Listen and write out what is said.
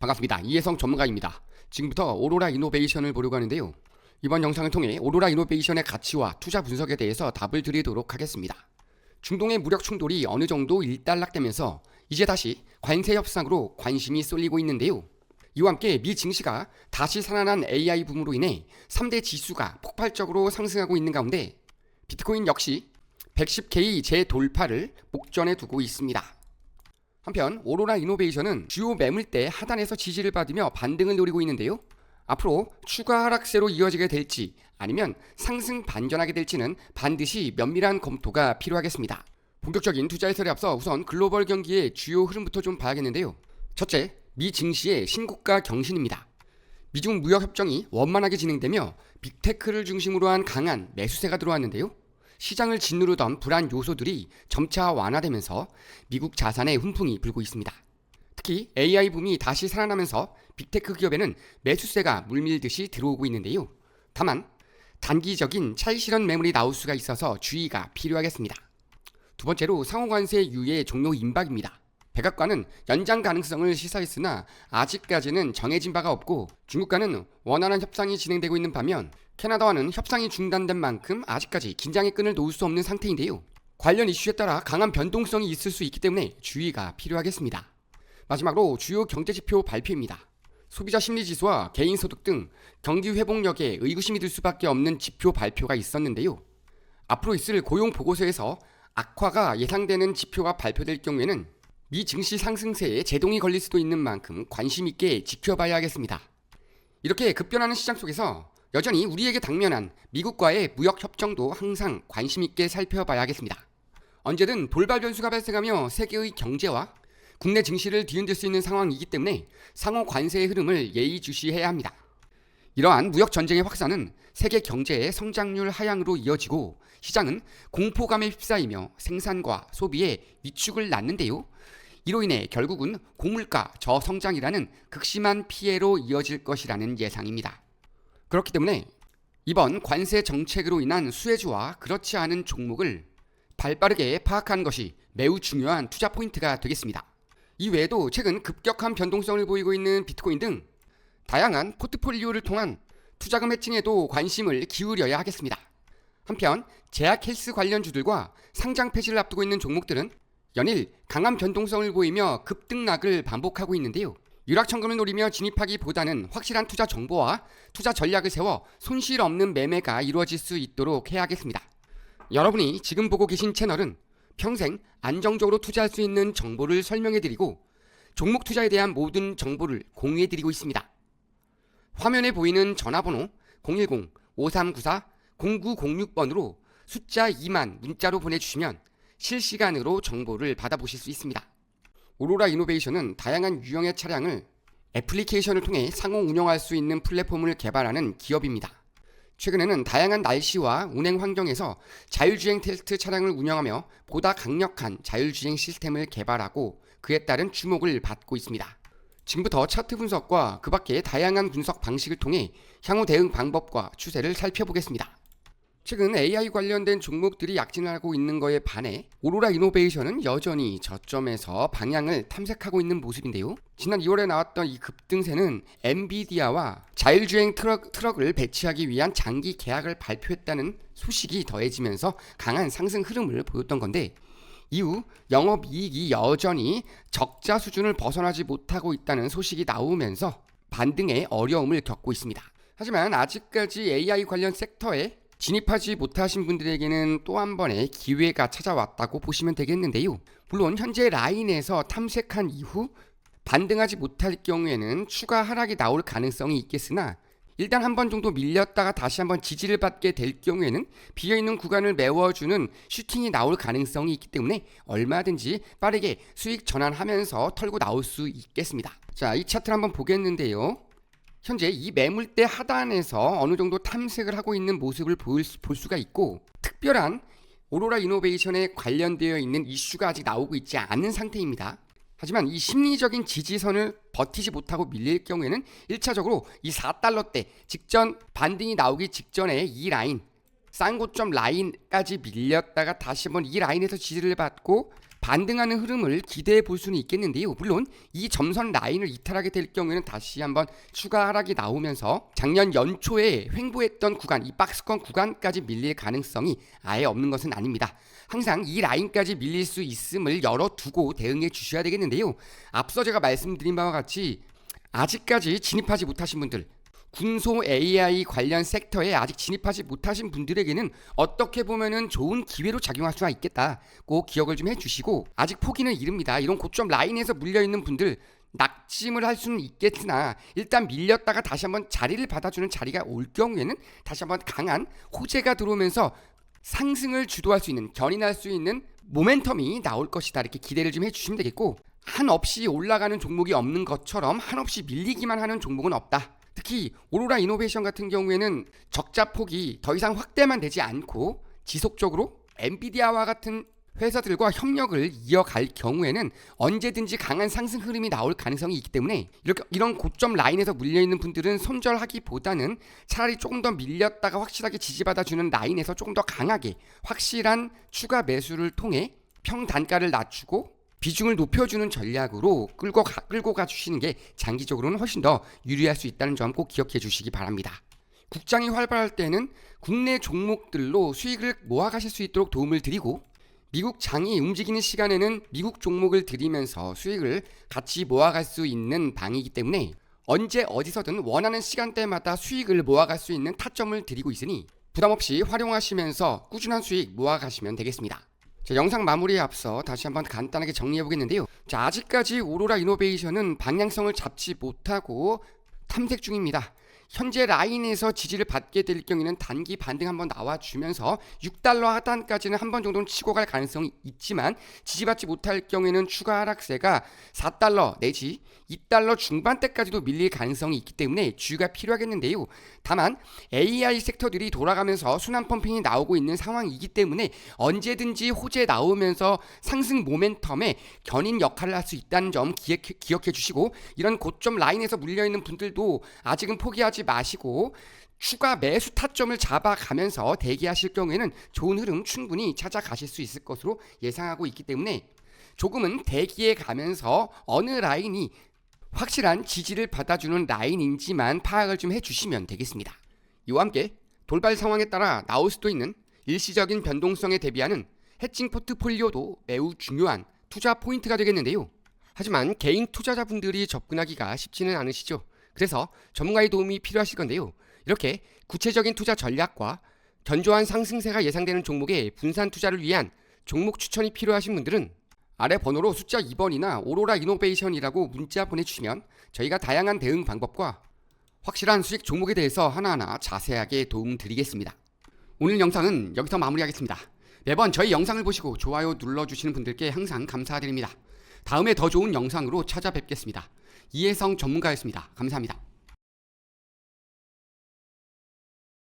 반갑습니다. 이혜성 전문가입니다. 지금부터 오로라 이노베이션을 보려고 하는데요. 이번 영상을 통해 오로라 이노베이션의 가치와 투자 분석에 대해서 답을 드리도록 하겠습니다. 중동의 무력 충돌이 어느 정도 일단락되면서 이제 다시 관세 협상으로 관심이 쏠리고 있는데요. 이와 함께 미 증시가 다시 살아난 AI 붐으로 인해 3대 지수가 폭발적으로 상승하고 있는 가운데 비트코인 역시 110K 재돌파를 목전에 두고 있습니다. 한편 오로라 이노베이션은 주요 매물대 하단에서 지지를 받으며 반등을 노리고 있는데요. 앞으로 추가 하락세로 이어지게 될지 아니면 상승 반전하게 될지는 반드시 면밀한 검토가 필요하겠습니다. 본격적인 투자 해설에 앞서 우선 글로벌 경기의 주요 흐름부터 좀 봐야겠는데요. 첫째, 미 증시의 신고가 경신입니다. 미중 무역 협정이 원만하게 진행되며 빅테크를 중심으로 한 강한 매수세가 들어왔는데요. 시장을 짓누르던 불안 요소들이 점차 완화되면서 미국 자산에 훈풍이 불고 있습니다. 특히 AI 붐이 다시 살아나면서 빅테크 기업에는 매수세가 물밀듯이 들어오고 있는데요. 다만 단기적인 차익 실현 매물이 나올 수가 있어서 주의가 필요하겠습니다. 두 번째로 상호관세 유예 종료 임박입니다. 백악관은 연장 가능성을 시사했으나 아직까지는 정해진 바가 없고 중국과는 원활한 협상이 진행되고 있는 반면 캐나다와는 협상이 중단된 만큼 아직까지 긴장의 끈을 놓을 수 없는 상태인데요. 관련 이슈에 따라 강한 변동성이 있을 수 있기 때문에 주의가 필요하겠습니다. 마지막으로 주요 경제지표 발표입니다. 소비자 심리지수와 개인소득 등 경기 회복력에 의구심이 들 수밖에 없는 지표 발표가 있었는데요. 앞으로 있을 고용 보고서에서 악화가 예상되는 지표가 발표될 경우에는 미 증시 상승세에 제동이 걸릴 수도 있는 만큼 관심 있게 지켜봐야 하겠습니다. 이렇게 급변하는 시장 속에서 여전히 우리에게 당면한 미국과의 무역 협정도 항상 관심 있게 살펴봐야겠습니다. 언제든 돌발 변수가 발생하며 세계의 경제와 국내 증시를 뒤흔들 수 있는 상황이기 때문에 상호 관세의 흐름을 예의주시해야 합니다. 이러한 무역 전쟁의 확산은 세계 경제의 성장률 하향으로 이어지고 시장은 공포감에 휩싸이며 생산과 소비에 위축을 낳는데요. 이로 인해 결국은 고물가 저성장이라는 극심한 피해로 이어질 것이라는 예상입니다. 그렇기 때문에 이번 관세 정책으로 인한 수혜주와 그렇지 않은 종목을 발빠르게 파악하는 것이 매우 중요한 투자 포인트가 되겠습니다. 이 외에도 최근 급격한 변동성을 보이고 있는 비트코인 등 다양한 포트폴리오를 통한 투자금 해칭에도 관심을 기울여야 하겠습니다. 한편 제약 헬스 관련주들과 상장 폐지를 앞두고 있는 종목들은 연일 강한 변동성을 보이며 급등락을 반복하고 있는데요. 유락천금을 노리며 진입하기보다는 확실한 투자 정보와 투자 전략을 세워 손실 없는 매매가 이루어질 수 있도록 해야 하겠습니다. 여러분이 지금 보고 계신 채널은 평생 안정적으로 투자할 수 있는 정보를 설명해드리고 종목 투자에 대한 모든 정보를 공유해드리고 있습니다. 화면에 보이는 전화번호 010-5394-0906번으로 숫자 2만 문자로 보내주시면 실시간으로 정보를 받아보실 수 있습니다. 오로라 이노베이션은 다양한 유형의 차량을 애플리케이션을 통해 상호 운영할 수 있는 플랫폼을 개발하는 기업입니다. 최근에는 다양한 날씨와 운행 환경에서 자율주행 테스트 차량을 운영하며 보다 강력한 자율주행 시스템을 개발하고 그에 따른 주목을 받고 있습니다. 지금부터 차트 분석과 그 밖의 다양한 분석 방식을 통해 향후 대응 방법과 추세를 살펴보겠습니다. 최근 AI 관련된 종목들이 약진하고 있는 것에 반해 오로라 이노베이션은 여전히 저점에서 방향을 탐색하고 있는 모습인데요. 지난 2월에 나왔던 이 급등세는 엔비디아와 자율주행 트럭을 배치하기 위한 장기 계약을 발표했다는 소식이 더해지면서 강한 상승 흐름을 보였던 건데 이후 영업이익이 여전히 적자 수준을 벗어나지 못하고 있다는 소식이 나오면서 반등에 어려움을 겪고 있습니다. 하지만 아직까지 AI 관련 섹터에 진입하지 못하신 분들에게는 또 한 번의 기회가 찾아왔다고 보시면 되겠는데요. 물론 현재 라인에서 탐색한 이후 반등하지 못할 경우에는 추가 하락이 나올 가능성이 있겠으나 일단 한 번 정도 밀렸다가 다시 한번 지지를 받게 될 경우에는 비어있는 구간을 메워주는 슈팅이 나올 가능성이 있기 때문에 얼마든지 빠르게 수익 전환하면서 털고 나올 수 있겠습니다. 자, 이 차트를 한번 보겠는데요. 현재 이 매물대 하단에서 어느 정도 탐색을 하고 있는 모습을 볼 수가 있고 특별한 오로라 이노베이션에 관련되어 있는 이슈가 아직 나오고 있지 않은 상태입니다. 하지만 이 심리적인 지지선을 버티지 못하고 밀릴 경우에는 1차적으로 이 4달러대 직전 반등이 나오기 직전에 이 라인 싼 고점 라인까지 밀렸다가 다시 한번 이 라인에서 지지를 받고 반등하는 흐름을 기대해 볼 수는 있겠는데요. 물론 이 점선 라인을 이탈하게 될 경우에는 다시 한번 추가 하락이 나오면서 작년 연초에 횡보했던 구간, 이 박스권 구간까지 밀릴 가능성이 아예 없는 것은 아닙니다. 항상 이 라인까지 밀릴 수 있음을 열어두고 대응해 주셔야 되겠는데요. 앞서 제가 말씀드린 바와 같이 아직까지 진입하지 못하신 분들, 군소 AI 관련 섹터에 아직 진입하지 못하신 분들에게는 어떻게 보면은 좋은 기회로 작용할 수가 있겠다. 꼭 기억을 좀 해주시고, 아직 포기는 이릅니다. 이런 고점 라인에서 물려있는 분들 낙심을 할 수는 있겠으나 일단 밀렸다가 다시 한번 자리를 받아주는 자리가 올 경우에는 다시 한번 강한 호재가 들어오면서 상승을 주도할 수 있는, 견인할 수 있는 모멘텀이 나올 것이다. 이렇게 기대를 좀 해주시면 되겠고, 한없이 올라가는 종목이 없는 것처럼 한없이 밀리기만 하는 종목은 없다. 특히 오로라 이노베이션 같은 경우에는 적자 폭이 더 이상 확대만 되지 않고 지속적으로 엔비디아와 같은 회사들과 협력을 이어갈 경우에는 언제든지 강한 상승 흐름이 나올 가능성이 있기 때문에 이런 고점 라인에서 물려있는 분들은 손절하기보다는 차라리 조금 더 밀렸다가 확실하게 지지받아주는 라인에서 조금 더 강하게 확실한 추가 매수를 통해 평단가를 낮추고 비중을 높여주는 전략으로 끌고 가주시는 게 장기적으로는 훨씬 더 유리할 수 있다는 점 꼭 기억해 주시기 바랍니다. 국장이 활발할 때는 국내 종목들로 수익을 모아가실 수 있도록 도움을 드리고, 미국 장이 움직이는 시간에는 미국 종목을 들이면서 수익을 같이 모아갈 수 있는 방이기 때문에 언제 어디서든 원하는 시간대마다 수익을 모아갈 수 있는 타점을 드리고 있으니 부담없이 활용하시면서 꾸준한 수익 모아가시면 되겠습니다. 자, 영상 마무리에 앞서 다시 한번 간단하게 정리해 보겠는데요. 자, 아직까지 오로라 이노베이션은 방향성을 잡지 못하고 탐색 중입니다. 현재 라인에서 지지를 받게 될 경우에는 단기 반등 한번 나와주면서 6달러 하단까지는 한 번 정도는 치고 갈 가능성이 있지만, 지지받지 못할 경우에는 추가 하락세가 4달러 내지 2달러 중반대까지도 밀릴 가능성이 있기 때문에 주의가 필요하겠는데요. 다만 AI 섹터들이 돌아가면서 순환 펌핑이 나오고 있는 상황이기 때문에 언제든지 호재 나오면서 상승 모멘텀에 견인 역할을 할 수 있다는 점 기억해 주시고, 이런 고점 라인에서 물려있는 분들도 아직은 포기하지 마시고 추가 매수 타점을 잡아가면서 대기하실 경우에는 좋은 흐름 충분히 찾아가실 수 있을 것으로 예상하고 있기 때문에 조금은 대기해 가면서 어느 라인이 확실한 지지를 받아주는 라인인지만 파악을 좀 해주시면 되겠습니다. 이와 함께 돌발 상황에 따라 나올 수도 있는 일시적인 변동성에 대비하는 해칭 포트폴리오도 매우 중요한 투자 포인트가 되겠는데요. 하지만 개인 투자자분들이 접근하기가 쉽지는 않으시죠. 그래서 전문가의 도움이 필요하실 건데요. 이렇게 구체적인 투자 전략과 견조한 상승세가 예상되는 종목의 분산 투자를 위한 종목 추천이 필요하신 분들은 아래 번호로 숫자 2번이나 오로라 이노베이션이라고 문자 보내주시면 저희가 다양한 대응 방법과 확실한 수익 종목에 대해서 하나하나 자세하게 도움드리겠습니다. 오늘 영상은 여기서 마무리하겠습니다. 매번 저희 영상을 보시고 좋아요 눌러주시는 분들께 항상 감사드립니다. 다음에 더 좋은 영상으로 찾아뵙겠습니다. 이혜성 전문가였습니다. 감사합니다.